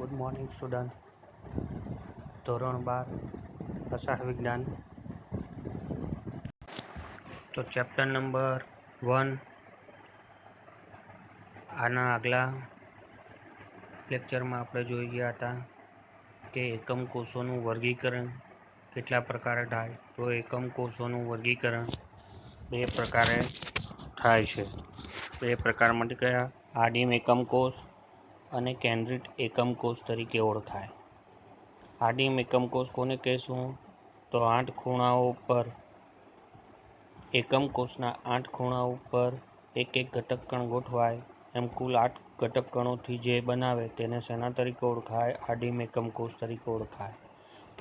Good morning student. ધોરણ 12 રસાયણ વિજ્ઞાન. તો ચેપ્ટર નંબર 1. આના આગલા લેક્ચરમાં આપણે જોઈ ગયા હતા કે એકમ કોષોનું વર્ગીકરણ કેટલા પ્રકારે થાય. તો એકમ કોષોનું વર્ગીકરણ બે પ્રકારે થાય છે. બે પ્રકાર માટે કયા? આદિમ એકમ કોષ અને કેન્દ્રિત એકમ કોષ તરીકે ઓળખાય. આદિમ એકમ કોષ કોને કહેશું? તો 8 ખૂણાઓ પર એકમ કોષના 8 ખૂણાઓ પર એક એક ઘટક કણ ગોઠવાય એમ કુલ 8 ઘટક કણોથી જે બનાવે તેને શેના તરીકે ઓળખાય? આદિમ એકમ કોષ તરીકે ઓળખાય.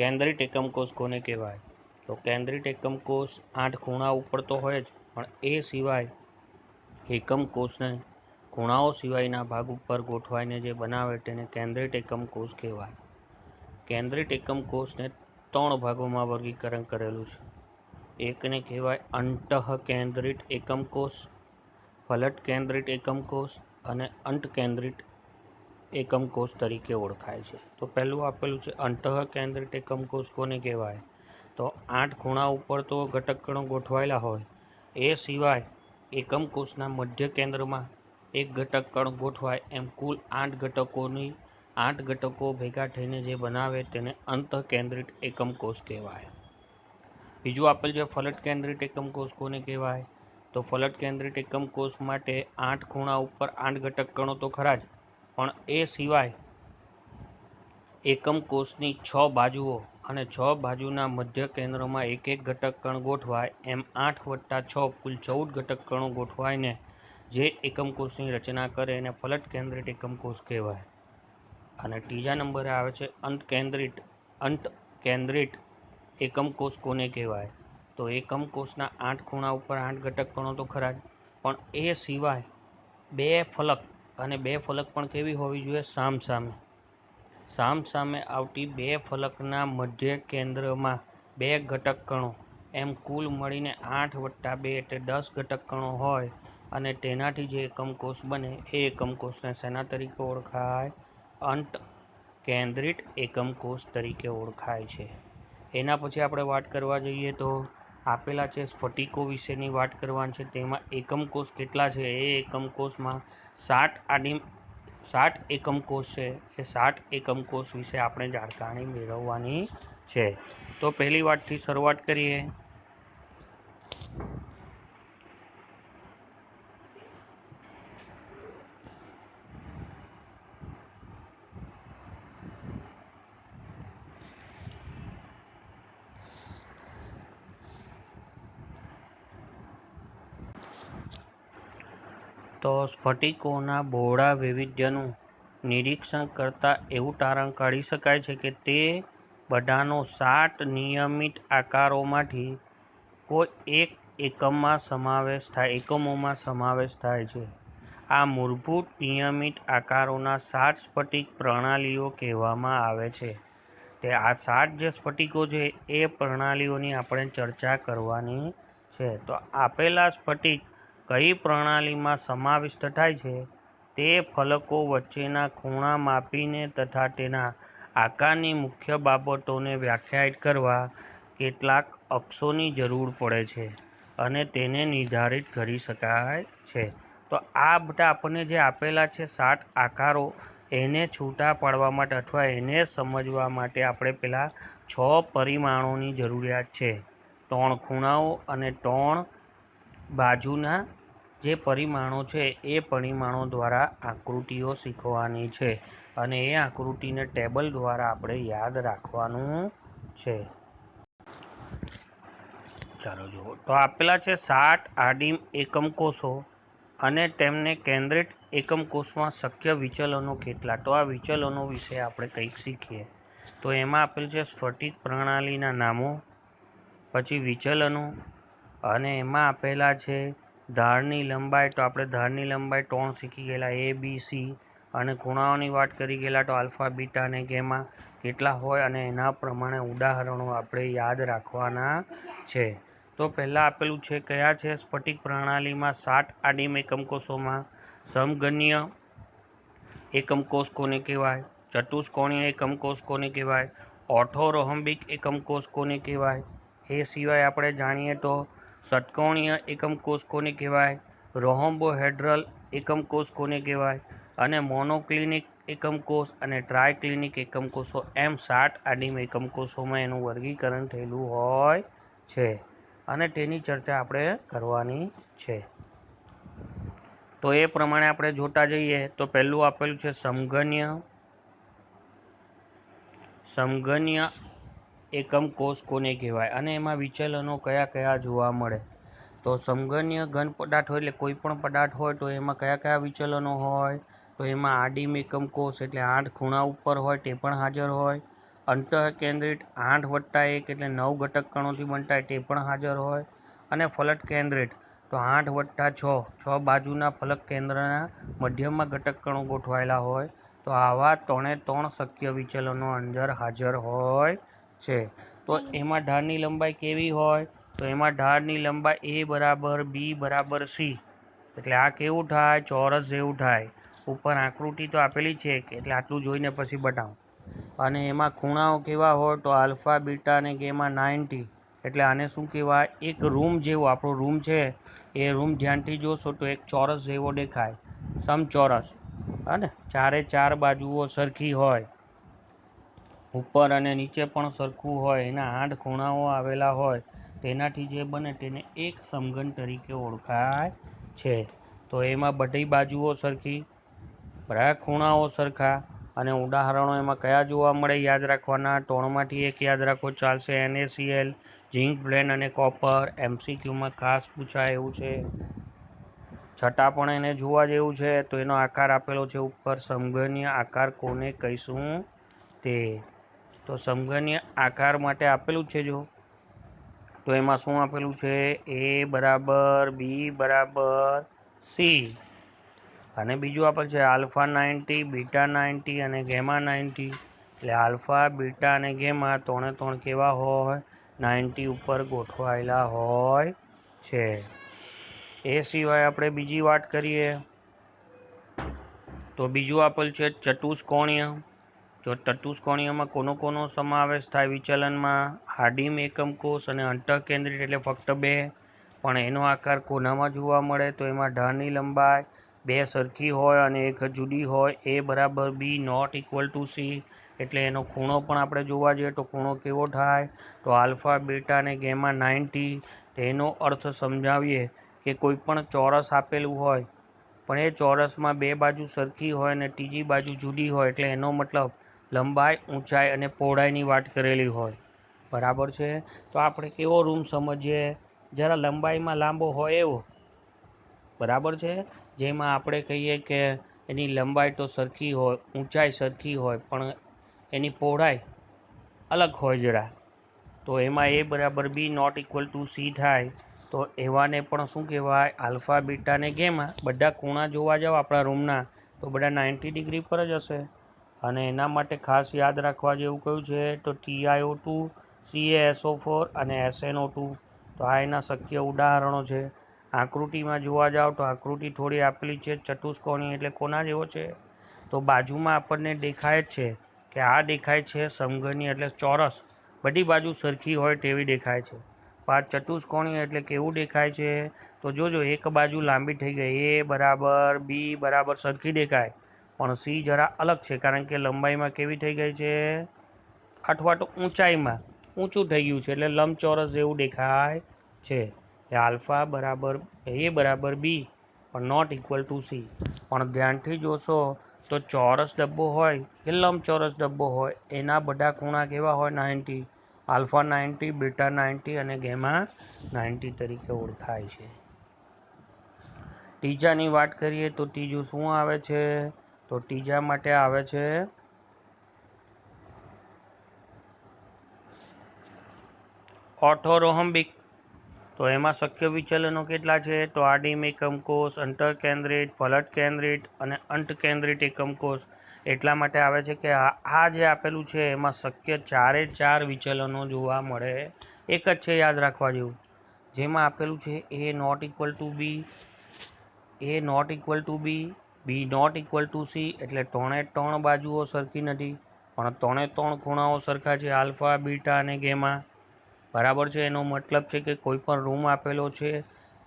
કેન્દ્રિત એકમ કોષ કોને કહેવાય? તો કેન્દ્રિત એકમ કોષ 8 ખૂણા ઉપર તો હોય જ, પણ એ સિવાય એકમ કોષને ખૂણાઓ સિવાયના ભાગ ઉપર ગોઠવાઈને જે બનાવે તેને કેન્દ્રિત એકમ કોષ કહેવાય. કેન્દ્રિત એકમ કોષને 3 ભાગોમાં વર્ગીકરણ કરેલું છે. એકને કહેવાય અંતઃકેન્દ્રિત એકમ કોષ, ફલટ કેન્દ્રિત એકમ કોષ અને અંતકેન્દ્રિત એકમ કોષ તરીકે ઓળખાય છે. તો પહેલું આપેલું છે અંતઃકેન્દ્રિત એકમ કોષ કોને કહેવાય? તો 8 ખૂણા ઉપર તો ઘટક કણો ગોઠવાયેલા હોય, એ સિવાય એકમ કોષના મધ્ય કેન્દ્રમાં એક ઘટક કણ ગોઠવાય એમ કુલ 8 ઘટકો ભેગા થઈને જે બનાવે તેને અંતઃકેન્દ્રિત એકમ કોષ કહેવાય. બીજું આપેલ છે ફલટ કેન્દ્રિત એકમ કોષ કોને કહેવાય? તો ફલટ કેન્દ્રિત એકમ કોષ માટે 8 ખૂણા ઉપર 8 ઘટક કણો તો ખરા જ, પણ એ સિવાય એકમ કોષની 6 બાજુઓ અને 6 બાજુના મધ્ય કેન્દ્રમાં એક એક ઘટક કણ ગોઠવાય એમ 8 + 6 કુલ 14 ઘટક કણો ગોઠવાઈને જે એકમ કોષની રચના કરે એને ફલટ કેન્દ્રિત એકમ કોષ કહેવાય. અને ત્રીજા નંબરે આવે છે અંતકેન્દ્રિત એકમ કોષ કોને કહેવાય? તો એકમ કોષના 8 ખૂણા ઉપર 8 ઘટક કણો તો ખરા જ, પણ એ સિવાય 2 ફલક, અને 2 ફલક પણ કેવી હોવી જોઈએ? સામસામે આવતી 2 ફલકના મધ્ય કેન્દ્રમાં 2 ઘટક કણો એમ કુલ મળીને 8 + 2 એટલે 10 ઘટક કણો હોય અને તેનાથી જે એકમ કોષ બને એ એકમ કોષને શેના તરીકે ઓળખાય? અંતકેન્દ્રિત એકમ કોષ તરીકે ઓળખાય છે. એના પછી આપણે વાત કરવા જઈએ તો આપેલા છે સ્ફટિકો વિશેની વાત કરવાની છે. તેમાં એકમ કોષ કેટલા છે? એ એકમ કોષમાં 7 એકમ કોષ છે. એ 7 એકમ કોષ વિશે આપણે જાણકારી મેળવવાની છે. તો પહેલી વાતથી શરૂઆત કરીએ. તો સ્ફટિકોના બહોળા વૈવિધ્યનું નિરીક્ષણ કરતાં એવું તારણ કાઢી શકાય છે કે તે બધાનો 7 નિયમિત આકારોમાંથી કોઈ એક એકમોમાં સમાવેશ થાય છે. આ મૂળભૂત નિયમિત આકારોના 7 સ્ફટિક પ્રણાલીઓ કહેવામાં આવે છે. આ 7 જે સ્ફટિકો છે એ પ્રણાલીઓની આપણે ચર્ચા કરવાની છે. તો આપેલા સ્ફટિક કઈ પ્રણાલીમાં સમાવિષ્ટ થાય છે તે ફલકો વચ્ચેના ખૂણા માપીને તથા તેના આકારની મુખ્ય બાબતોને વ્યાખ્યાયિત કરવા કેટલાક અક્ષોની જરૂર પડે છે અને તેને નિર્ધારિત કરી શકાય છે. તો આ બધા આપણને જે આપેલા છે 7 આકારો, એને છૂટા પાડવા માટે અથવા એને સમજવા માટે આપણે પેલા 6 પરિમાણોની જરૂરિયાત છે. 3 ખૂણાઓ અને 3 બાજુના જે પરિમાણો છે એ પરિમાણો દ્વારા આકૃતિઓ શીખવાની છે અને એ આકૃતિને ટેબલ દ્વારા આપણે યાદ રાખવાનું છે. ચાલો જુઓ. તો આપેલા છે 7 આદિમ એકમ કોષો અને તેમને કેન્દ્રિત એકમ કોષમાં શક્ય વિચલનો કેટલા? તો આ વિચલનો વિશે આપણે કંઈક શીખીએ. તો એમાં આપેલ છે સ્ફટિક પ્રણાલીના નામો, પછી વિચલનો, અને એમાં આપેલા છે ધારની લંબાઈ. તો આપણે ધારની લંબાઈ 3 શીખી ગયેલા, A, B, C, અને ખૂણાઓની વાત કરી ગયેલા તો આલ્ફા, બીટા અને ગેમા કેટલા હોય અને એના પ્રમાણે ઉદાહરણો આપણે યાદ રાખવાના છે. તો પહેલાં આપેલું છે કયા છે સ્ફટિક પ્રણાલીમાં 7 આદિમ એકમ કોષોમાં સમઘનીય એકમ કોષ કોને કહેવાય? ચતુષ્કોણીય એકમ કોષ કોને કહેવાય? ઓર્થોરોહમ્બિક એકમ કોષ કોને કહેવાય? એ સિવાય આપણે જાણીએ તો ષટકોણીય એકમ કોષ કોને કહેવાય? રોહોમ્બોહેડ્રલ એકમ કોષ કોને કહેવાય? અને મોનોક્લિનિક એકમ કોષ અને ટ્રાયક્લિનિક એકમ કોષો એમ 7 આદિમ એકમ કોષોમાં એનું વર્ગીકરણ થયેલું હોય છે અને તેની ચર્ચા આપણે કરવાની છે. તો એ પ્રમાણે આપણે જોતા જઈએ તો પહેલું આપેલું છે સમઘનીય એકમ કોષ કોને કહેવાય અને એમાં વિચલનો કયા કયા જોવા મળે? તો સમઘનીય ઘન પદાર્થ હોય એટલે કોઈ પણ પદાર્થ હોય તો એમાં કયા કયા વિચલનો હોય? તો એમાં આદિમ એકમ કોષ એટલે 8 ખૂણા ઉપર હોય તે પણ હાજર હોય. અંતઃકેન્દ્રિત 8+1 એટલે 9 ઘટક કણોથી બનતા તે પણ હાજર હોય. અને ફલક કેન્દ્રિત તો 8+6 6 બાજુના ફલક કેન્દ્રના મધ્યમાં ઘટક કણો ગોઠવાયેલા હોય. તો આવા 3 શક્ય વિચલનો અંદર હાજર હોય છે. તો એમાં ઢાળની લંબાઈ કેવી હોય? તો એમાં ઢાળની લંબાઈ A બરાબર B બરાબર C એટલે આ કેવું થાય? ચોરસ જેવું થાય. ઉપર આકૃતિ તો આપેલી છે એટલે આટલું જોઈને પછી બતાવું. અને એમાં ખૂણાઓ કેવા હોય? તો આલ્ફા, બીટા અને ગેમા 90 એટલે આને શું કહેવાય? એક રૂમ જેવું, આપણો રૂમ છે એ રૂમ ધ્યાનથી જોશો તો એક ચોરસ જેવો દેખાય, સમચોરસ. અને 4 બાજુઓ સરખી હોય, ઉપર અને નીચે પણ સરખું હોય, એના 8 ખૂણાઓ આવેલા હોય, તેનાથી જે બને તેને એક સમઘન તરીકે ઓળખાય છે. તો એમાં બધી બાજુઓ સરખી, બધા ખૂણાઓ સરખા. અને ઉદાહરણો એમાં કયા જોવા મળે? યાદ રાખવાના 3માંથી એક યાદ રાખો ચાલશે. NaCl, ઝિંક, બ્લેન અને કોપર. MCQમાં ખાસ પૂછાય એવું છે, છતાં પણ એને જોવા જેવું છે. તો એનો આકાર આપેલો છે ઉપર, સમઘનીય આકાર કોને કહીશું તે. તો સમઘનીય આકાર માટે આપેલું છે જો, તો એમાં શું આપેલું છે? A બરાબર B બરાબર C અને બીજું આપેલ છે આલ્ફા 90, બીટા 90 અને ગેમા 90. એટલે આલ્ફા, બીટા અને ગેમા 3 કેવા હોય? 90 ઉપર ગોઠવાયેલા હોય છે. એ સિવાય આપણે બીજી વાત કરીએ તો બીજું આપેલ છે ચતુષ્કોણીય. તો ચતુષ્કોણીયમાં કોનો સમાવેશ થાય વિચલનમાં? આદિમ એકમ કોષ અને અંતઃકેન્દ્રિત એટલે ફક્ત 2. પણ એનો આકાર કોનામાં જોવા મળે? તો એમાં ઢાળની લંબાઈ 2 સરખી હોય અને એક જુદી હોય. A બરાબર B not equal to C એટલે એનો ખૂણો પણ આપણે જોવા જઈએ તો ખૂણો કેવો થાય? તો આલ્ફા, બીટા અને ગેમા 90. તેનો અર્થ સમજાવીએ કે કોઈ પણ ચોરસ આપેલું હોય પણ એ ચોરસમાં 2 બાજુ સરખી હોય અને ત્રીજી બાજુ જુદી હોય એટલે એનો મતલબ લંબાઈ, ઊંચાઈ અને પહોળાઈની વાત કરેલી હોય. બરાબર છે? તો આપણે કેવો રૂમ સમજીએ? જરા લંબાઈમાં લાંબો હોય એવો. બરાબર છે? જેમાં આપણે કહીએ કે એની લંબાઈ તો સરખી હોય, ઊંચાઈ સરખી હોય પણ એની પહોળાઈ અલગ હોય જરા. તો એમાં A બરાબર B not equal to C થાય. તો એવાને પણ શું કહેવાય? આલ્ફા, બીટા અને ગેમા. બધા ખૂણા જોવા જાઓ આપણા રૂમના તો બધા 90 ડિગ્રી પર જ હશે. અને એના માટે ખાસ યાદ રાખવા જેવું કયું છે? તો TiO2, CaSO4 અને SnO2. તો આ એના શક્ય ઉદાહરણો છે. આકૃતિમાં જોવા જાઓ તો આકૃતિ થોડી આપેલી છે ચતુષ્કોણીય એટલે કોના જેવો છે? તો બાજુમાં આપણને દેખાય જ છે કે આ દેખાય છે સમઘનીય એટલે ચોરસ, બધી બાજુ સરખી હોય તેવી દેખાય છે. પણ ચતુષ્કોણીય એટલે કેવું દેખાય છે? તો જોજો એક બાજુ લાંબી થઈ ગઈ, A બરાબર B બરાબર સરખી દેખાય પણ C જરા અલગ છે કારણ કે લંબાઈમાં કેવી થઈ ગઈ છે? અથવા તો ઊંચાઈમાં ઊંચું થઈ ગયું છે એટલે લંબચોરસ જેવું દેખાય છે. આલ્ફા બરાબર A બરાબર B પણ નોટ ઇક્વલ ટુ C. પણ ધ્યાનથી જોશો તો ચોરસ ડબ્બો હોય કે લંબચોરસ ડબ્બો હોય, એના બધા ખૂણા કેવા હોય? 90. આલ્ફા 90, બીટા 90 અને ગેમા 90 તરીકે ઓળખાય છે. ત્રીજાની વાત કરીએ તો ત્રીજું શું આવે છે? તો ત્રીજા માટે આવે છે ઓર્થોરોહમ્બિક. તો એમાં શક્ય વિચલનો કેટલા છે? તો આદિમ એકમ કોષ, અંતઃકેન્દ્રિત, ફલક કેન્દ્રિત અને અંતકેન્દ્રિત એકમ કોષ. એટલા માટે આવે છે કે આ જે આપેલું છે એમાં શક્ય 4 વિચલનો જોવા મળે. એક જ છે યાદ રાખવા જેવું. જેમાં આપેલું છે A not equal to B, A not equal to B B not equal to C એટલે ત્રણે ત્રણ બાજુઓ સરખી નથી, પણ ત્રણે ત્રણ ખૂણાઓ સરખા છે, આલ્ફા, બીટા અને ગેમા. બરાબર છે. એનો મતલબ છે કે કોઈ પણ રૂમ આપેલો છે,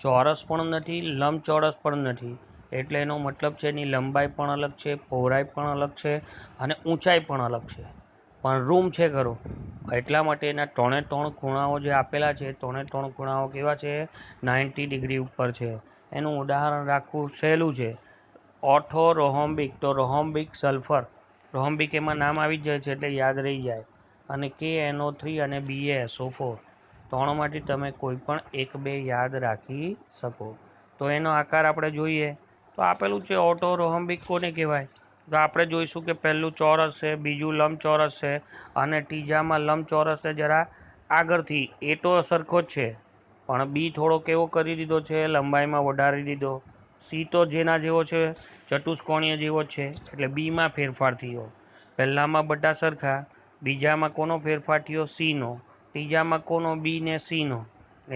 ચોરસ પણ નથી, લંબચોરસ પણ નથી, એટલે એનો મતલબ છે એની લંબાઈ પણ અલગ છે, પહોળાઈ પણ અલગ છે અને ઊંચાઈ પણ અલગ છે, પણ રૂમ છે ખરો. એટલા માટે એના ત્રણે ત્રણ ખૂણાઓ જે આપેલા છે, ત્રણે ત્રણ ખૂણાઓ કેવા છે? 90 ડિગ્રી ઉપર છે. એનું ઉદાહરણ રાખવું સહેલું છે. ઓર્થો રોહોમ્બિક, તો રોહોમ્બિક સલ્ફર, રોહોમ્બિક એમાં નામ આવી જાય છે એટલે યાદ રહી જાય. અને KNO3 અને BaSO4, ત્રણમાંથી તમે કોઈ પણ એક બે યાદ રાખી શકો. તો એનો આકાર આપણે જોઈએ તો આપેલું છે ઓટો રોહોમ્બિક કોને કહેવાય? તો આપણે જોઈશું કે પહેલું ચોરસ છે, બીજું લંબચોરસ છે અને ત્રીજામાં લંબચોરસને જરા આગળથી એ તો સરખો જ છે, પણ બી થોડો કેવો કરી દીધો છે? લંબાઈમાં વધારી દીધો. સી તો જેના જેવો છે, ચતુષ્કોણીય જેવો છે, એટલે બીમાં ફેરફાર થયો. પહેલામાં બધા સરખા, બીજામાં કોનો ફેરફાર થયો? સીનો. ત્રીજામાં કોનો? બી ને સીનો.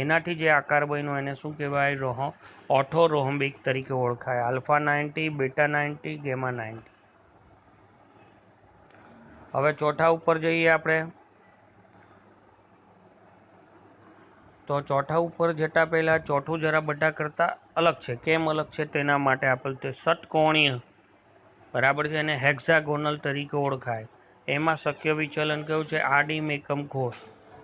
એનાથી જે આકાર બન્યો એને શું કહેવાય? ઓર્થો રોહોમ્બિક તરીકે ઓળખાય. Alpha 90, beta 90, gamma 90. હવે ચોથા ઉપર જઈએ આપણે. તો ચોથા ઉપર જતા પહેલા ચોથું જરા બધા કરતાં અલગ છે. કેમ અલગ છે તેના માટે આપેલું છે ષટકોણીય. બરાબર છે. એને હેક્ઝાગોનલ તરીકે ઓળખાય. એમાં શક્ય વિચલન કયું છે? આડી મેકમ કોસ.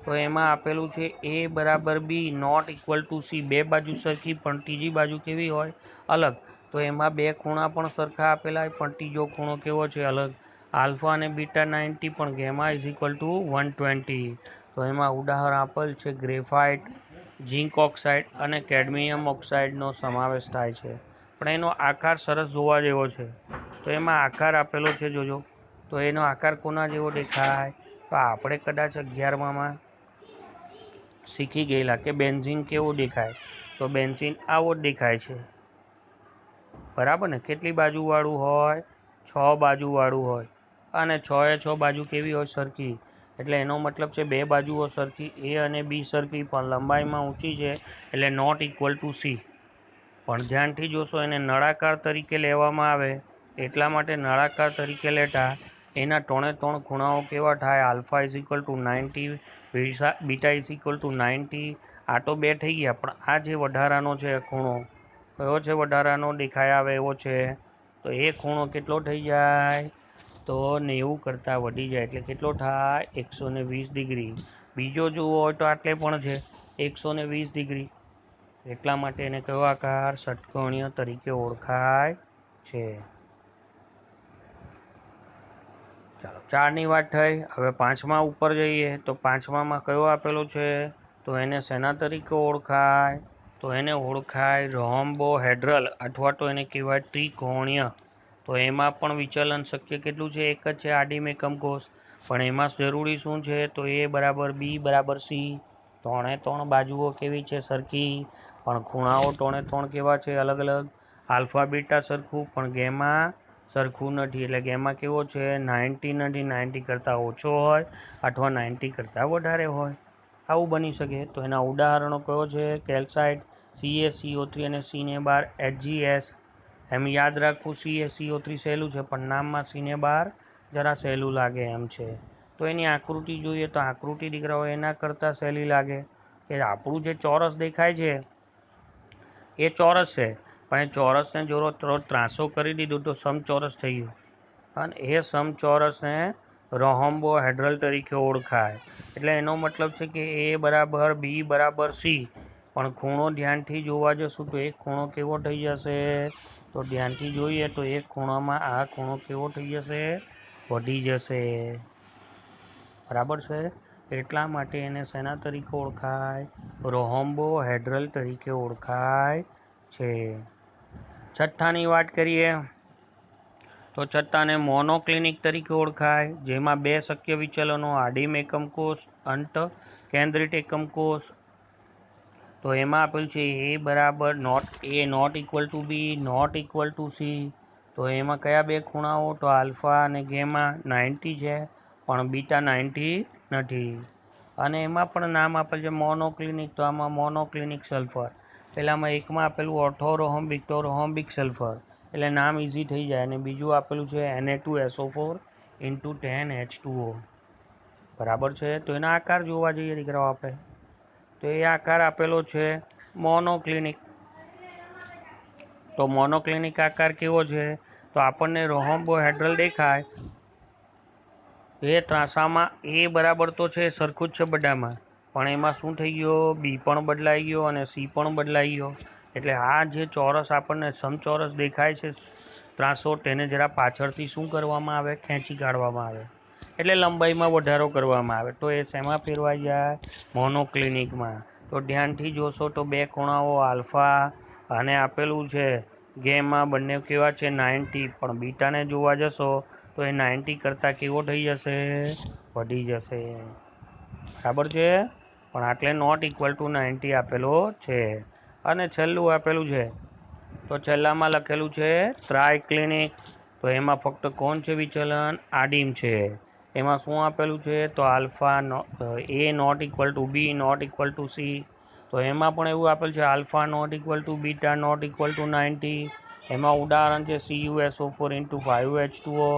તો એમાં આપેલું છે એ બરાબર બી નોટ ઇક્વલ ટુ સી. બે બાજુ સરખી પણ ત્રીજી બાજુ કેવી હોય? અલગ. તો એમાં બે ખૂણા પણ સરખા આપેલા હોય, પણ ત્રીજો ખૂણો કેવો છે? અલગ. આલ્ફા અને બીટા 90, પણ ગેમા ઇઝ ઇક્વલ ટુ 120. તો એમાં ઉદાહરણ આપેલ છે ગ્રેફાઇટ, ઝિંક ઓક્સાઇડ અને કેડમિયમ ઓક્સાઇડનો સમાવેશ થાય છે. પણ એનો આકાર સરસ જોવા જેવો છે. તો એમાં આકાર આપેલો છે જોજો. તો એનો આકાર કોના જેવો દેખાય? તો આપણે કદાચ 11માં શીખી ગયેલા કે બેન્ઝીન કેવો દેખાય? તો બેન્ઝીન આવો જ દેખાય છે. બરાબર ને? કેટલી બાજુવાળું હોય? 6 બાજુવાળું હોય. અને 6 એ 6 બાજુ કેવી હોય? સરખી. એટલે એનો મતલબ છે બે બાજુઓ સરખી, એ અને બી સરખી, પણ લંબાઈમાં ઊંચી છે એટલે નોટ ઇક્વલ ટુ સી. પણ ધ્યાનથી જોશો એને નળાકાર તરીકે લેવામાં આવે, એટલા માટે નળાકાર તરીકે લેતા એના ત્રણે ત્રણ ખૂણાઓ કેવા થાય? Alpha is equal to 90, beta is equal to 90. આ તો બે થઈ ગયા, પણ આ જે વધારાનો છે ખૂણો, કયો છે વધારાનો? દેખાય આવે એવો છે. તો એ ખૂણો કેટલો થઈ જાય? તો 90 કરતાં વધી જાય. એટલે કેટલો થાય? 120 ડિગ્રી. બીજો જુઓ હોય તો આટલે પણ છે 120 ડિગ્રી. એટલા માટે એને કયો આકાર? ષટકોણીય તરીકે ઓળખાય છે. ચાલો, 4ની વાત થઈ. હવે 5મા ઉપર જઈએ તો 5માં કયો આપેલો છે? તો એને શેના તરીકે ઓળખાય? તો એને ઓળખાય રોહોમ્બોહેડ્રલ, અથવા તો એને કહેવાય ત્રિકોણીય. તો એમાં પણ વિચલન શક્ય કેટલું છે? એક જ છે, આડી મેકમ કોસ. પણ એમાં જરૂરી શું છે? તો એ બરાબર બી બરાબર સી. ત્રણે ત્રણ બાજુઓ કેવી છે? સરખી. પણ ખૂણાઓ ત્રણે ત્રણ કેવા છે? અલગ અલગ. આલ્ફા બીટા સરખું, પણ ગેમા સરખું નથી. એટલે ગેમા કેવો છે? 90 નથી, 90 કરતાં ઓછો હોય અથવા 90 કરતાં વધારે હોય. આવું બની શકે. તો એના ઉદાહરણો કયો છે? કેલ્સાઇટ, CaCO3 અને C⁻, HgS. એમ યાદ રાખવું, CaCO3 સહેલું છે, પણ નામમાં C⁻ જરા સહેલું લાગે એમ છે. તો એની આકૃતિ જોઈએ તો આકૃતિ દીકરાઓ એના કરતાં સહેલી લાગે. કે આપણું જે ચોરસ દેખાય છે એ ચોરસ છે, પણ એ ચોરસને જો ત્રાસો કરી દીધું તો સમચોરસ થઈ ગયું. અને એ સમચોરસને રોહોમ્બોહેડ્રલ તરીકે ઓળખાય. એટલે એનો મતલબ છે કે એ બરાબર બી બરાબર સી. પણ ખૂણો ધ્યાનથી જોવા જશું તો એક ખૂણો કેવો થઈ જશે? તો ધ્યાનથી જોઈએ તો એક ખૂણામાં આ ખૂણો કેવો થઈ જશે? વધી જશે. બરાબર છે. એટલા માટે એને શેના તરીકે ઓળખાય? રોહોમ્બોહેડ્રલ તરીકે ઓળખાય છે. 6ની વાત કરીએ તો 6ને મોનોક્લિનિક તરીકે ઓળખાય, જેમાં બે શક્ય વિચલનો આડી મેકમ કોષ, અંત કેન્દ્રિત એકમ કોષ. તો એમાં આપેલું છે એ બરાબર not equal to B, not equal to C. તો એમાં કયા બે ખૂણાઓ? તો આલ્ફા અને ગેમા 90 છે, પણ બીટા 90 નથી. અને એમાં પણ નામ આપેલ છે મોનોક્લિનિક. તો આમાં મોનોક્લિનિક સલ્ફર. પહેલામાં એકમાં આપેલું ઓર્થો રોહોમ્બિક, તો રોહોમ્બિક સલ્ફર. એટલે નામ ઇઝી થઈ જાય. અને બીજું આપેલું છે Na2SO4 × 10H2O. બરાબર છે. તો એના આકાર જોવા જઈએ દીકરાઓ આપણે, તો એ આકાર આપેલો છે મોનોક્લિનિક. તો મોનોક્લિનિક આકાર કેવો છે? તો આપણને રોહોમ્બોહેડ્રલ દેખાય. એ ત્રાંસામાં એ બરાબર તો છે, સરખું જ છે બધામાં, પણ એમાં શું થઈ ગયો? બી પણ બદલાઈ ગયો અને સી પણ બદલાઈ ગયો. એટલે આ જે ચોરસ આપણને સમચોરસ દેખાય છે ત્રાંસો, તેને જરા પાછળથી શું કરવામાં આવે? ખેંચી કાઢવામાં આવે, એટલે લંબાઈમાં વધારો કરવામાં આવે. તો એ શેમાં ફેરવાઈ જાય? મોનોક્લિનિકમાં. તો ધ્યાનથી જોશો તો બે ખૂણાઓ આલ્ફા અને આપેલું છે ગેમા, બંને કેવા છે? 90. પણ બીટાને જોવા જશો તો એ 90 કરતાં કેવો થઈ જશે? વધી જશે. બરાબર છે. પણ આટલે નોટ ઇક્વલ ટુ 90 આપેલો છે. અને છેલ્લું આપેલું છે, તો છેલ્લામાં લખેલું છે ટ્રાયક્લિનિક. તો એમાં ફક્ત કોણ છે વિચલન? આડીમ છે. એમાં શું આપેલું છે? તો alpha A not equal to B not equal to C. તો એમાં પણ એવું આપેલું છે alpha not equal to beta not equal to 90. એમાં ઉદાહરણ છે CuSO4 × 5H2O,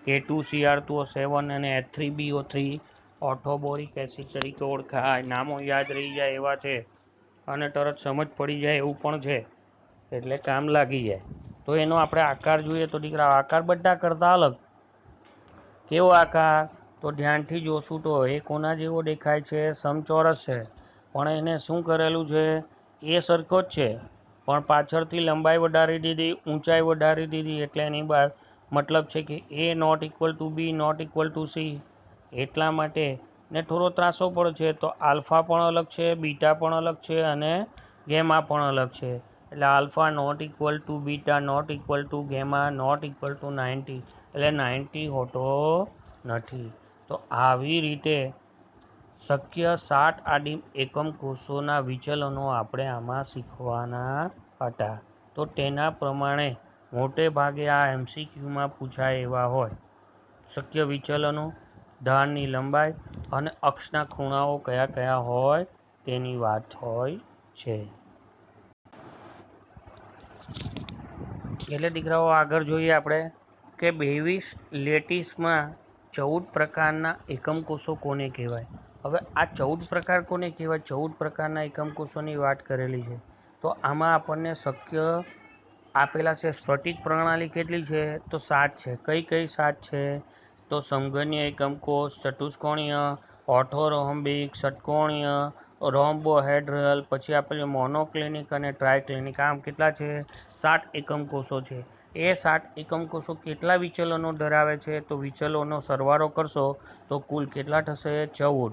K2Cr2O7 અને H3BO3 ઓર્થોબોરિક એસિડ તરીકે ઓળખાય. નામો યાદ રહી જાય એવા છે અને તરત સમજ પડી જાય એવું પણ છે, એટલે કામ લાગી જાય. તો એનો આપણે આકાર જોઈએ તો દીકરા આકાર બધા કરતા અલગ. કેવો આકાર? તો ધ્યાનથી જોશું તો એ કોના જેવો દેખાય છે? સમચોરસ છે. પણ એને શું કરેલું છે? એ સરખો જ છે, પણ પાછળથી લંબાઈ વધારી દીધી, ઊંચાઈ વધારી દીધી. એટલે એની મતલબ છે કે A not equal to B not equal to C. એટલા માટે ને થોડો ત્રાસો પણ છે. તો આલ્ફા પણ અલગ છે, બીટા પણ અલગ છે અને ગેમા પણ અલગ છે. એટલે alpha not equal to beta not equal to gamma not equal to 90. એટલે 90 હોતો નથી. તો આવી રીતે શક્ય 7 આડીમ એકમ કોષોના વિચલનો આપણે આમાં શીખવાના હતા. તો તેના પ્રમાણે મોટે ભાગે આ MCQમાં પૂછાય એવા હોય. શક્ય વિચલનો, ધારની લંબાઈ અને અક્ષના ખૂણાઓ કયા કયા હોય તેની વાત હોય છે. એટલે દીકરાઓ આગળ જોઈએ આપણે કે બેવિસ લેટિસમાં 14 પ્રકારના એકમ કોષો કોને કહેવાય? હવે આ 14 પ્રકાર કોને કહેવાય? 14 પ્રકારના એકમ કોષોની વાત કરેલી છે. તો આમાં આપણને શક્ય આપેલા છે. સ્ફટિક પ્રણાલી કેટલી છે? તો 7 છે. કઈ કઈ 7 છે? તો સમઘનીય એકમ કોષ, ચતુષ્કોણીય, ઓર્થોરોમ્બિક, ષટકોણીય, રોમ્બોહેડ્રલ, પછી આપણે મોનોક્લિનિક અને ટ્રાયક્લિનિક. આમ કેટલા છે? 7 એકમ કોષો છે. એ 7 એકમ કોષો કેટલા વિચલનો ધરાવે છે? તો વિચલનોનો સરવાળો કરશો તો કુલ કેટલા થશે? 14.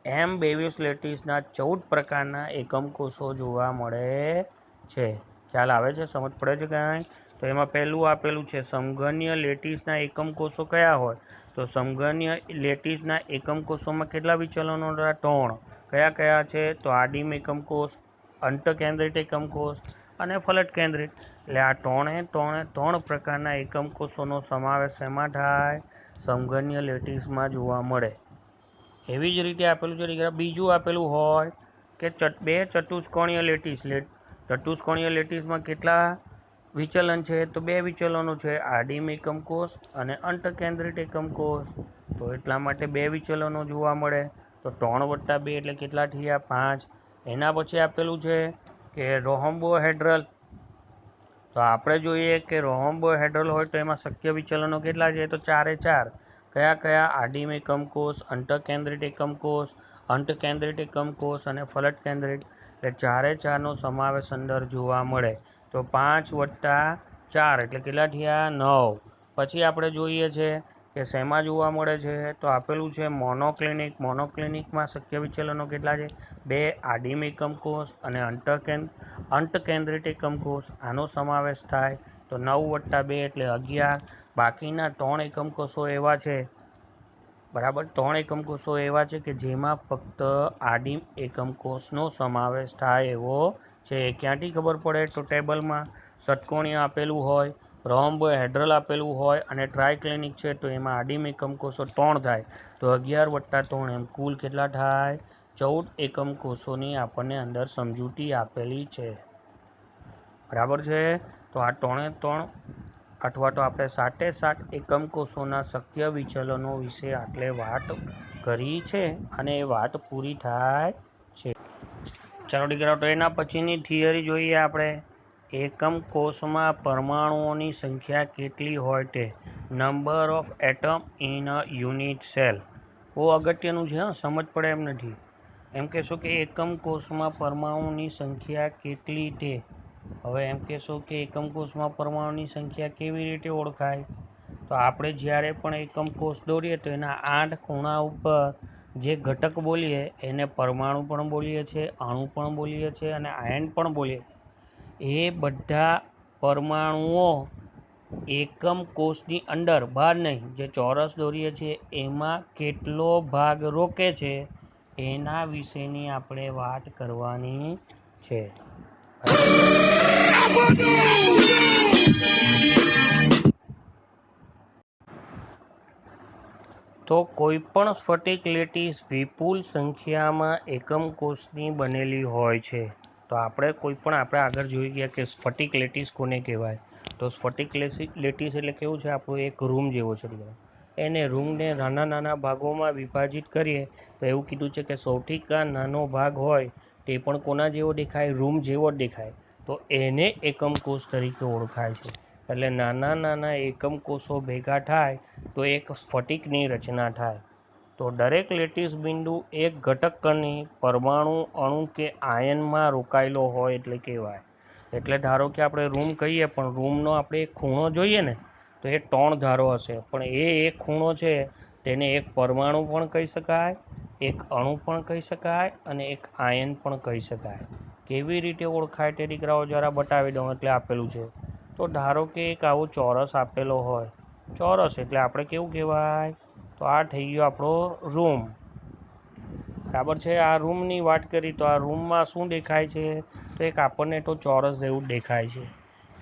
એમ બેવિસ લેટિસના 14 પ્રકારના એકમ કોષો જોવા મળે છે. ખ્યાલ આવે છે? સમજ પડે છે કાંઈ? તો એમાં પહેલું આપેલું છે સમઘનીય લેટિસના એકમ કોષો કયા હોય? તો સમઘનીય લેટિસના એકમ કોષોમાં કેટલા વિચલનો? 3. કયા કયા છે? તો આડીમ એકમ કોષ, અંતકેન્દ્રિત એકમ કોષ અને ફલટ કેન્દ્રિત. એટલે આ ત્રણ પ્રકારના એકમ કોષોનો સમાવેશ શેમાં થાય? સમઘનીય લેટિસમાં જોવા મળે. એવી જ રીતે આપેલું છે બીજું આપેલું હોય કે બે ચતુષ્કોણીય લેટિસ. ચતુષ્કોણીય લેટિસમાં કેટલા વિચલન છે? તો 2 વિચલનો છે, આડીમ એકમ કોષ અને અંતકેન્દ્રિત એકમ કોષ. તો એટલા માટે 2 વિચલનો જોવા મળે. તો 3 + 2 એટલે કેટલા થયા? 5. એના પછી આપેલું છે કે રોહોમ્બોહેડ્રલ. તો આપણે જોઈએ કે રોહોમ્બોહેડ્રલ હોય તો એમાં શક્ય વિચલનો કેટલા છે? તો 4 એ 4. કયા કયા? આડીમ એકમ કોષ, અંતકેન્દ્રિત એકમ કોષ, અંતકેન્દ્રિત એકમ કોષ અને ફલટ કેન્દ્રિત. એટલે 4 એ 4 નો સમાવેશ અંદર જોવા મળે. તો 5 + 4 એટલે કેટલા થયા? 9. પછી આપણે જોઈએ છે કે શેમાં જોવા મળે છે? તો આપેલું છે મોનોક્લિનિક. મોનોક્લિનિકમાં શક્ય વિચલનો કેટલા છે? 2 આડીમ એકમ કોષ અને અંતકેન્દ્રિત એકમ કોષ. આનો સમાવેશ થાય. તો 9 + 2 એટલે 11. બાકીના 3 એકમ કોષો એવા છે, બરાબર, 3 એકમ કોષો એવા છે કે જેમાં ફક્ત આડીમ એકમ કોષનો સમાવેશ થાય એવો છે. ક્યાંથી ખબર પડે? તો ટેબલમાં ષટકોણીય આપેલું હોય, રોમ્બોહેડ્રલ આપેલું હોય અને ટ્રાયક્લિનિક છે તો એમાં આડીમ એકમ કોષો 3 થાય. તો 11 + 3 એમ કુલ કેટલા થાય? 14 એકમ કોષોની આપણને અંદર સમજૂતી આપેલી છે. બરાબર છે? તો આ 3 એ 3 अथवा तो આપણે સાતે સાત એકમ કોષોના શક્ય વિચલનો વિશે આટલે વાત કરી છે અને એ વાત પૂરી થાય છે. ચાલો દીકરાઓ, તો એના પછીની થિયરી જોઈએ આપણે. એકમ કોષમાં પરમાણુઓની સંખ્યા કેટલી હોય તે, number of atom in a unit cell. બહુ અગત્યનું છે, સમજ પડે એમ નથી. એમ કહેશો કે એકમ કોષમાં પરમાણુની સંખ્યા કેટલી તે. હવે એમ કહેશો કે એકમ કોષમાં પરમાણુની સંખ્યા કેવી રીતે ઓળખાય? તો આપણે જ્યારે પણ એકમ કોષ દોરીએ તો એના 8 ખૂણા ઉપર જે ઘટક બોલીએ એને પરમાણુ પણ બોલીએ છીએ, અણુ પણ બોલીએ છીએ અને આયન પણ બોલીએ. એ બધા પરમાણુઓ એકમ કોષની અંદર, બહાર નહીં, જે ચોરસ દોરીએ છીએ એમાં કેટલો ભાગ રોકે છે એના વિશેની આપણે વાત કરવાની છે. તો કોઈપણ સ્ફટિક લેટીસ વિપુલ સંખ્યામાં એકમ કોષની બનેલી હોય છે. તો આપણે આગળ જોઈ ગયા કે સ્ફટિક લેટીસ કોને કહેવાય. તો સ્ફટિક લેટીસ એટલે કેવું છે, આપણું એક રૂમ જેવો છે. એને રૂમને નાના નાના ભાગોમાં વિભાજિત કરીએ તો એવું કીધું છે કે સૌથી નાનો ભાગ હોય તે પણ કોના જેવો દેખાય? રૂમ જેવો જ દેખાય. તો એને એકમ કોષ તરીકે ઓળખાય છે. એટલે નાના નાના એકમ કોષો ભેગા થાય તો એક સ્ફટિકની રચના થાય. તો દરેક લેટીસ બિંદુ એક ઘટક કણની પરમાણુ, અણુ કે આયનમાં રોકાયેલો હોય એટલે કહેવાય. એટલે ધારો કે આપણે રૂમ કહીએ, પણ રૂમનો આપણે એક ખૂણો જોઈએ ને, તો એ 3 ધારો હશે. પણ એ એક ખૂણો છે તેને એક પરમાણુ પણ કહી શકાય, એક અણુ પણ કહી શકાય અને એક આયન પણ કહી શકાય. કેવી રીતે ઓળખાય તે દીકરાઓ જરા બતાવી દઉં. એટલે આપેલું છે, તો ધારો કે એક આવો ચોરસ આપેલો હોય. ચોરસ એટલે આપણે કેવું કહેવાય? તો આ થઈ ગયો આપણો રૂમ. બરાબર છે. આ રૂમની વાત કરી તો આ રૂમમાં શું દેખાય છે? તો એક આપણને તો ચોરસ જેવું દેખાય છે.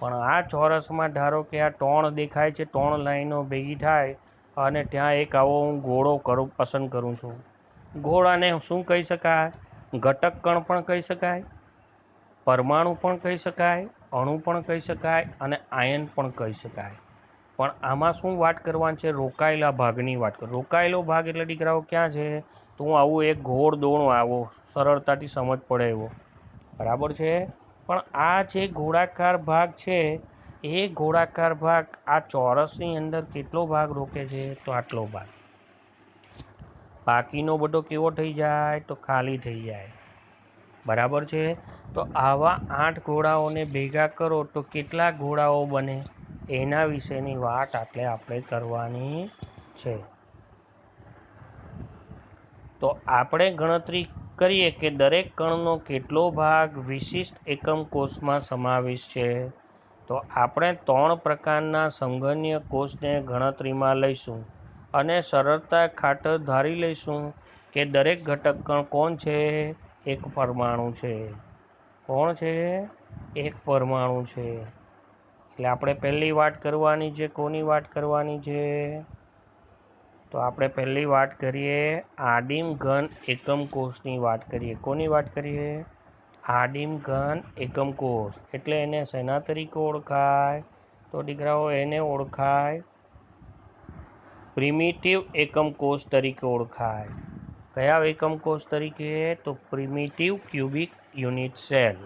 પણ આ ચોરસમાં ધારો કે આ 3 દેખાય છે, 3 લાઈનો ભેગી થાય અને ત્યાં એક આવો હું ગોળો પસંદ કરું છું. ગોળાને શું કહી શકાય? ઘટક કણ પણ કહી શકાય, પરમાણુ પણ કહી શકાય, અણુ પણ કહી શકાય અને આયન પણ કહી શકાય. પણ આમાં શું વાત કરવાની છે? રોકાયેલા ભાગની વાત કર. રોકાયેલો ભાગ એટલે દીકરાઓ ક્યાં છે? તો હું આવું એક ગોળ દોણું, આવો સરળતાથી સમજ પડે એવો. બરાબર છે. પણ આ જે ગોળાકાર ભાગ છે એ ગોળાકાર ભાગ આ ચોરસની અંદર કેટલો ભાગ રોકે છે? તો આટલો ભાગ. બાકીનો બધો કેવો થઈ જાય? તો ખાલી થઈ જાય. બરાબર છે. તો આવા 8 ઘોડાઓને ભેગા કરો તો કેટલા ઘોડાઓ બને? એના વિશેની વાત આપણે કરવાની છે. તો આપણે ગણતરી કરીએ કે દરેક કણનો કેટલો ભાગ વિશિષ્ટ એકમ કોષમાં સમાવિષ્ટ છે. તો આપણે 3 પ્રકારના સંઘનીય કોષને ગણતરીમાં લઈશું અને સરળતા ખાતર ધારી લઈશું કે દરેક ઘટક કણ કોણ છે? એક પરમાણુ છે. કોણ છે? એક પરમાણુ છે. એટલે આપણે પહેલી વાત કરવાની છે. કોની વાત કરવાની છે? તો આપણે પહેલી વાત કરીએ આદિમ ઘન એકમ કોષની વાત કરીએ. કોની વાત કરીએ? આદિમ ઘન એકમ કોષ. એટલે એને શેના તરીકે ઓળખાય? તો દીકરાઓ એને ઓળખાય પ્રિમિટિવ એકમ કોષ તરીકે ઓળખાય. કયા એકમ કોષ તરીકે? તો પ્રિમિટિવ ક્યુબિક યુનિટ સેલ.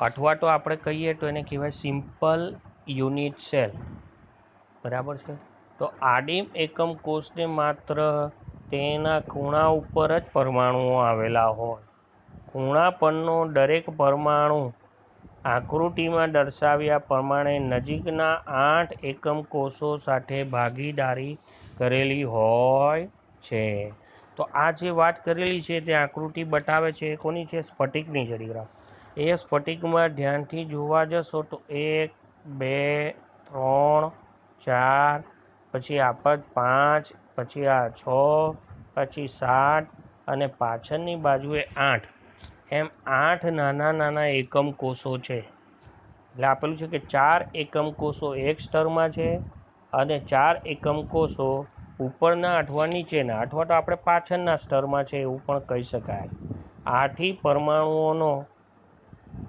અથવા તો આપણે કહીએ તો એને કહેવાય સિમ્પલ યુનિટ સેલ. બરાબર છે. તો આદિમ એકમ કોષને માત્ર તેના ખૂણા ઉપર જ પરમાણુઓ આવેલા હોય. ખૂણા પરનો દરેક પરમાણુ આકૃતિમાં દર્શાવ્યા પ્રમાણે નજીકના 8 એકમ કોષો સાથે ભાગીદારી કરેલી હોય છે. તો આ જે વાત કરેલી છે તે આકૃતિ બતાવે છે કોની છે? સ્ફટિકની છે દીકરા. એ સ્ફટિકમાં ધ્યાનથી જોવા જશો તો 1, 2, 3, 4, પછી આ 5, પછી આ 6, પછી 7 અને પાછળની બાજુએ 8, એમ 8 નાના નાના એકમ કોષો છે. એટલે આપેલું છે કે 4 એકમ કોષો એક સ્તરમાં છે અને 4 એકમ કોષો ઉપરના અથવા નીચેના અથવા તો આપણે પાછળના સ્તરમાં છે એવું પણ કહી શકાય. આથી પરમાણુઓનો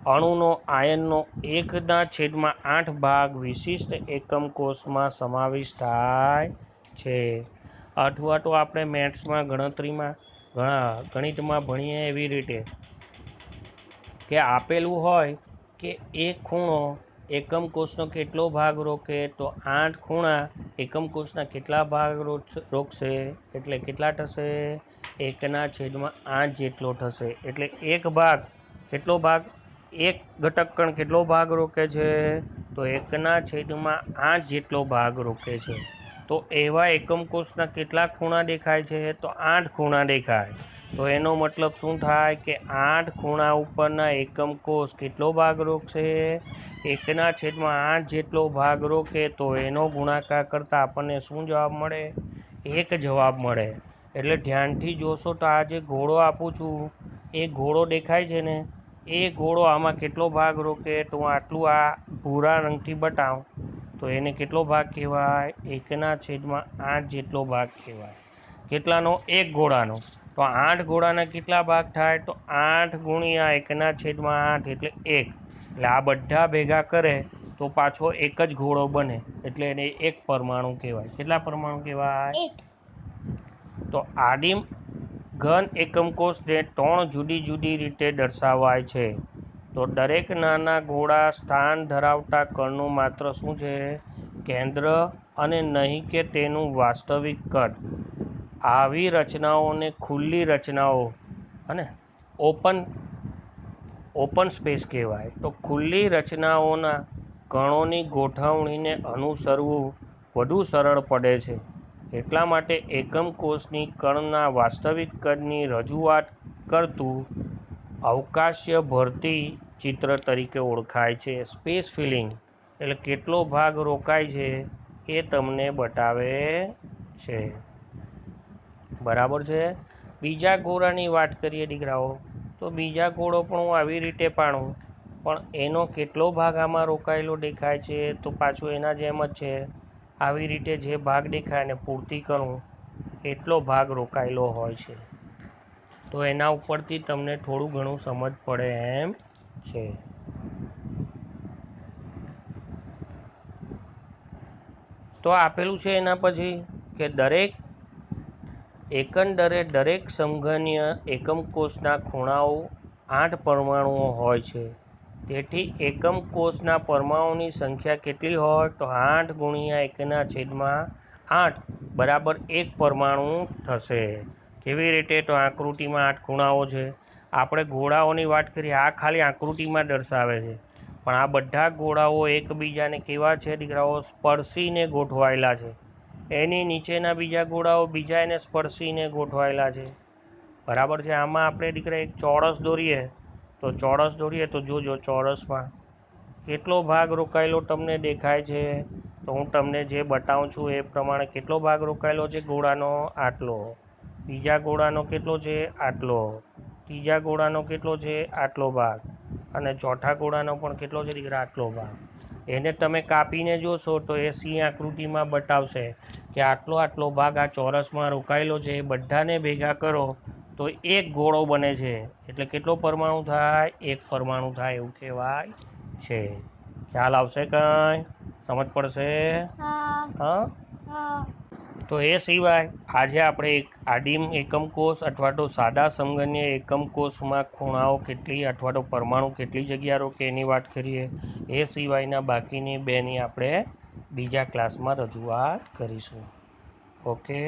અણુનો આયનનો 1/8 ભાગ વિશિષ્ટ એકમ કોષમાં સમાવેશ થાય છે. અથવા તો આપણે મેથ્સમાં ગણિતમાં ભણીએ એવી રીતે કે આપેલું હોય કે એક ખૂણો એકમ કોષનો કેટલો ભાગ રોકે, તો 8 ખૂણા એકમ કોષના કેટલા ભાગ રોકશે, એટલે કેટલા થશે? 1/8 જેટલો થશે. એટલે એક ભાગ કેટલો ભાગ, એક ઘટક કણ કેટલો ભાગ રોકે છે? તો 1/8 જેટલો ભાગ રોકે છે. તો એવા એકમ કોષના કેટલા ખૂણા દેખાય છે? તો 8 ખૂણા દેખાય. તો એનો મતલબ શું થાય કે 8 ખૂણા ઉપરના એકમ કોષ કેટલો ભાગ રોકશે? 1/8 જેટલો ભાગ રોકે. તો એનો ગુણાકાર કરતાં આપણને શું જવાબ મળે? 1 જવાબ મળે. એટલે ધ્યાનથી જોશો તો આ જે ઘોડો આપું છું એ ઘોડો દેખાય છે ને, એ ઘોડો આમાં કેટલો ભાગ રોકે? તો હું આટલું આ ભૂરા રંગથી બતાવું તો એને કેટલો ભાગ કહેવાય? 1/8 જેટલો ભાગ કહેવાય. કેટલાનો? એક ઘોડાનો. તો 8 ઘોડાના કેટલા ભાગ થાય? તો 8 ગુણ્યા 1/8 એટલે 1. એટલે આ બધા ભેગા કરે તો પાછો એક જ ઘોડો બને, એટલે એને એક પરમાણુ કહેવાય. કેટલા પરમાણુ કહેવાય? તો આદિમ ઘન એકમ કોષને 3 જુદી જુદી રીતે દર્શાવાય છે. તો દરેક નાના ગોળા સ્થાન ધરાવતા કણનું માત્ર શું છે? કેન્દ્ર, અને નહીં કે તેનું વાસ્તવિક કદ. આવી રચનાઓને ખુલ્લી રચનાઓ અને ઓપન સ્પેસ કહેવાય. તો ખુલ્લી રચનાઓના કણોની ગોઠવણીને અનુસરવું વધુ સરળ પડે છે. એટલા માટે એકમ કોષની કણના વાસ્તવિક કદની રજૂઆત કરતું અવકાશીય ભરતી ચિત્ર તરીકે ઓળખાય છે. સ્પેસ ફિલિંગ એટલે કેટલો ભાગ રોકાય છે એ તમને બતાવે છે. બરાબર છે. બીજા ઘોડાની વાત કરીએ દીકરાઓ, તો બીજા ઘોડો પણ હું આવી રીતે પાડું, પણ એનો કેટલો ભાગ આમાં રોકાયેલો દેખાય છે? તો પાછું એના જેમ જ છે. આવી રીતે જે ભાગ દેખાય ને પૂર્તિ કરું એટલો ભાગ રોકાયેલો હોય છે. તો એના ઉપરથી તમને થોડું ઘણું સમજ પડે એમ છે. તો આપેલું છે એના પછી કે એકંદરે દરેક સમઘનીય એકમ કોષના ખૂણાઓ 8 પરમાણુઓ હોય છે. તેથી એકમ કોષના પરમાણુની સંખ્યા કેટલી હોય? તો 8 ગુણ્યા 1/8 બરાબર 1 પરમાણુ થશે. કેવી રીતે? તો આકૃતિમાં 8 ખૂણાઓ છે. આપણે ગોળાઓની વાત કરીએ, આ ખાલી આકૃતિમાં દર્શાવે છે, પણ આ બધા ગોળાઓ એકબીજાને કેવા છે દીકરાઓ? સ્પર્શીને ગોઠવાયેલા છે. એની નીચેના બીજા ગોળાઓ બીજા એને સ્પર્શીને ગોઠવાયેલા છે. બરાબર છે. આમાં આપણે દીકરા એક ચોરસ દોરીએ તો જોજો ચોરસમાં કેટલો ભાગ રોકાયેલો તમને દેખાય છે? તો હું તમને જે બતાવું છું એ પ્રમાણે કેટલો ભાગ રોકાયેલો છે ગોળાનો? આટલો. બીજા ગોળાનો કેટલો છે? આટલો. ત્રીજા ગોળાનો કેટલો છે? આટલો ભાગ. અને ચોથા ગોળાનો પણ કેટલો છે દીકરા? આટલો ભાગ. એને તમે કાપીને જોશો તો એ સિંહ આકૃતિમાં બતાવશે કે આટલો ભાગ આ ચોરસમાં રોકાયેલો છે. એ બધાને ભેગા કરો તો એક ગોળો બને છે. એટલે કેટલો પરમાણુ થાય? એક પરમાણુ થાય એવું કહેવાય છે. ખ્યાલ આવશે? કંઈ સમજ પડશે? હા. તો એ સિવાય આજે આપણે એક આદિમ એકમ કોષ અથવા તો સાદા સમઘનીય એકમ કોષમાં ખૂણાઓ કેટલી અથવા તો પરમાણુ કેટલી જગ્યા રોકે એની વાત કરીએ. એ સિવાયના બાકીની બેની આપણે બીજા ક્લાસમાં રજૂઆત કરીશું. ઓકે.